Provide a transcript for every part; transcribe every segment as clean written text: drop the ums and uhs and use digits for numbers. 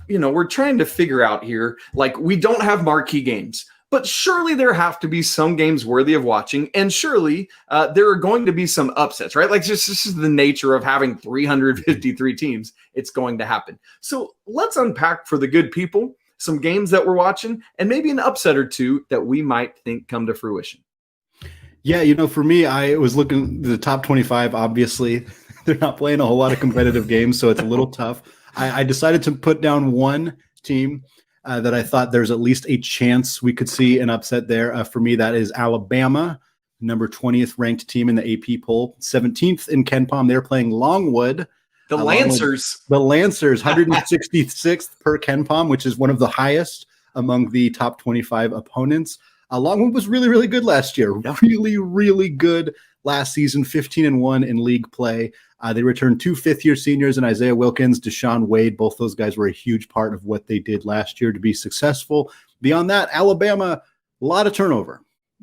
we're trying to figure out here, like, we don't have marquee games, but surely there have to be some games worthy of watching. And surely there are going to be some upsets, right? Like, this is the nature of having 353 teams. It's going to happen. So let's unpack for the good people some games that we're watching and maybe an upset or two that we might think come to fruition. Yeah, for me, I was looking at the top 25, obviously. They're not playing a whole lot of competitive games, so it's a little tough. I decided to put down one team that I thought there's at least a chance we could see an upset there. For me, that is Alabama, number 20th ranked team in the AP poll, 17th in KenPom. They're playing Longwood. The Lancers. The Lancers, 166th per KenPom, which is one of the highest among the top 25 opponents. Longwood was really, really good last year. Really, really good last season, 15-1 in league play. They returned 2 fifth-year seniors in Isaiah Wilkins, Deshaun Wade. Both those guys were a huge part of what they did last year to be successful. Beyond that, Alabama, a lot of turnover.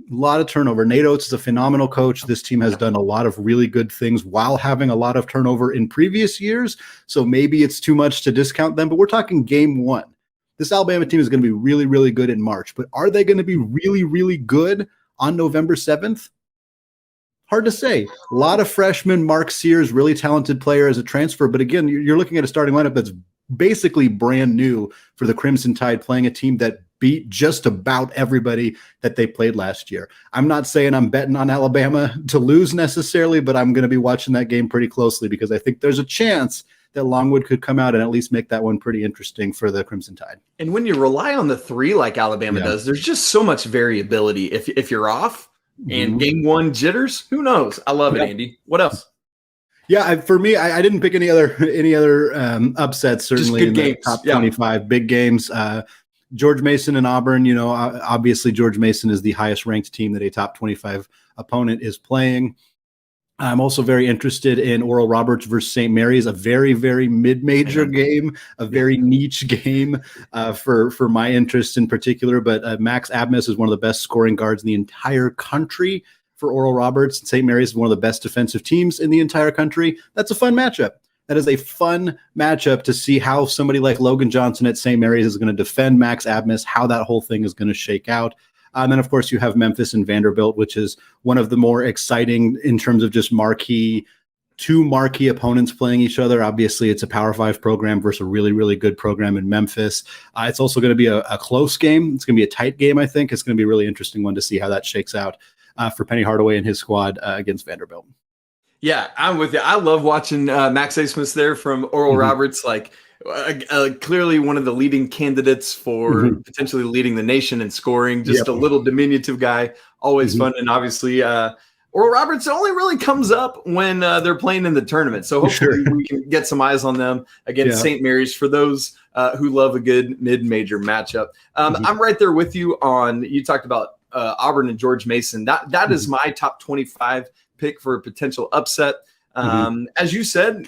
Nate Oats is a phenomenal coach. This team has done a lot of really good things while having a lot of turnover in previous years. So maybe it's too much to discount them, but we're talking game one. This Alabama team is going to be really, really good in March, but are they going to be really, really good on November 7th? Hard to say. A lot of freshmen. Mark Sears, really talented player as a transfer. But again, you're looking at a starting lineup that's basically brand new for the Crimson Tide, playing a team that beat just about everybody that they played last year. I'm not saying I'm betting on Alabama to lose necessarily, but I'm going to be watching that game pretty closely because I think there's a chance that Longwood could come out and at least make that one pretty interesting for the Crimson Tide. And when you rely on the three like Alabama does, there's just so much variability. If you're off and game one jitters, who knows? I love it, Andy. What else? Yeah, for me, I didn't pick any other upsets. Certainly in the top 25 big games. George Mason and Auburn. Obviously George Mason is the highest ranked team that a top 25 opponent is playing. I'm also very interested in Oral Roberts versus St. Mary's, a very, very mid-major game, a very niche game for my interest in particular. But Max Abmas is one of the best scoring guards in the entire country for Oral Roberts. St. Mary's is one of the best defensive teams in the entire country. That's a fun matchup. That is a fun matchup to see how somebody like Logan Johnson at St. Mary's is going to defend Max Abmas, how that whole thing is going to shake out. And then, of course, you have Memphis and Vanderbilt, which is one of the more exciting in terms of just two marquee opponents playing each other. Obviously, it's a Power 5 program versus a really, really good program in Memphis. It's also going to be a close game. It's going to be a tight game, I think. It's going to be a really interesting one to see how that shakes out for Penny Hardaway and his squad against Vanderbilt. Yeah, I'm with you. I love watching Max Abmas there from Oral Roberts, clearly one of the leading candidates for potentially leading the nation in scoring, just a little diminutive guy, always fun. And obviously Oral Roberts only really comes up when they're playing in the tournament. So hopefully we can get some eyes on them against St. Mary's for those who love a good mid-major matchup. I'm right there with you on, you talked about Auburn and George Mason. That is my top 25 pick for a potential upset. As you said,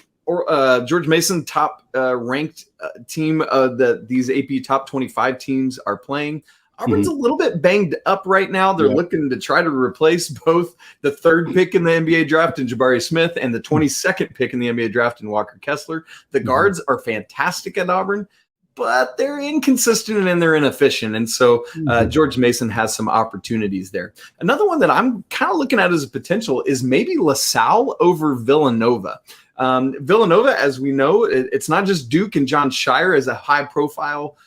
George Mason, top ranked team that these AP top 25 teams are playing. Auburn's a little bit banged up right now. They're looking to try to replace both the 3rd pick in the NBA draft in Jabari Smith and the 22nd pick in the NBA draft in Walker Kessler. The guards are fantastic at Auburn, but they're inconsistent and they're inefficient. And so George Mason has some opportunities there. Another one that I'm kind of looking at as a potential is maybe LaSalle over Villanova. Villanova, as we know, it's not just Duke and John Shire as a high-profile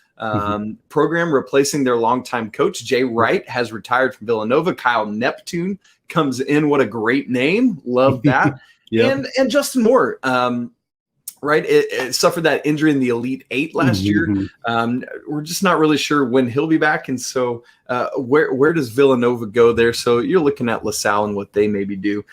program replacing their longtime coach. Jay Wright has retired from Villanova. Kyle Neptune comes in. What a great name. Love that. And Justin Moore, right? It suffered that injury in the Elite Eight last year. We're just not really sure when he'll be back. And so where does Villanova go there? So you're looking at LaSalle and what they maybe do.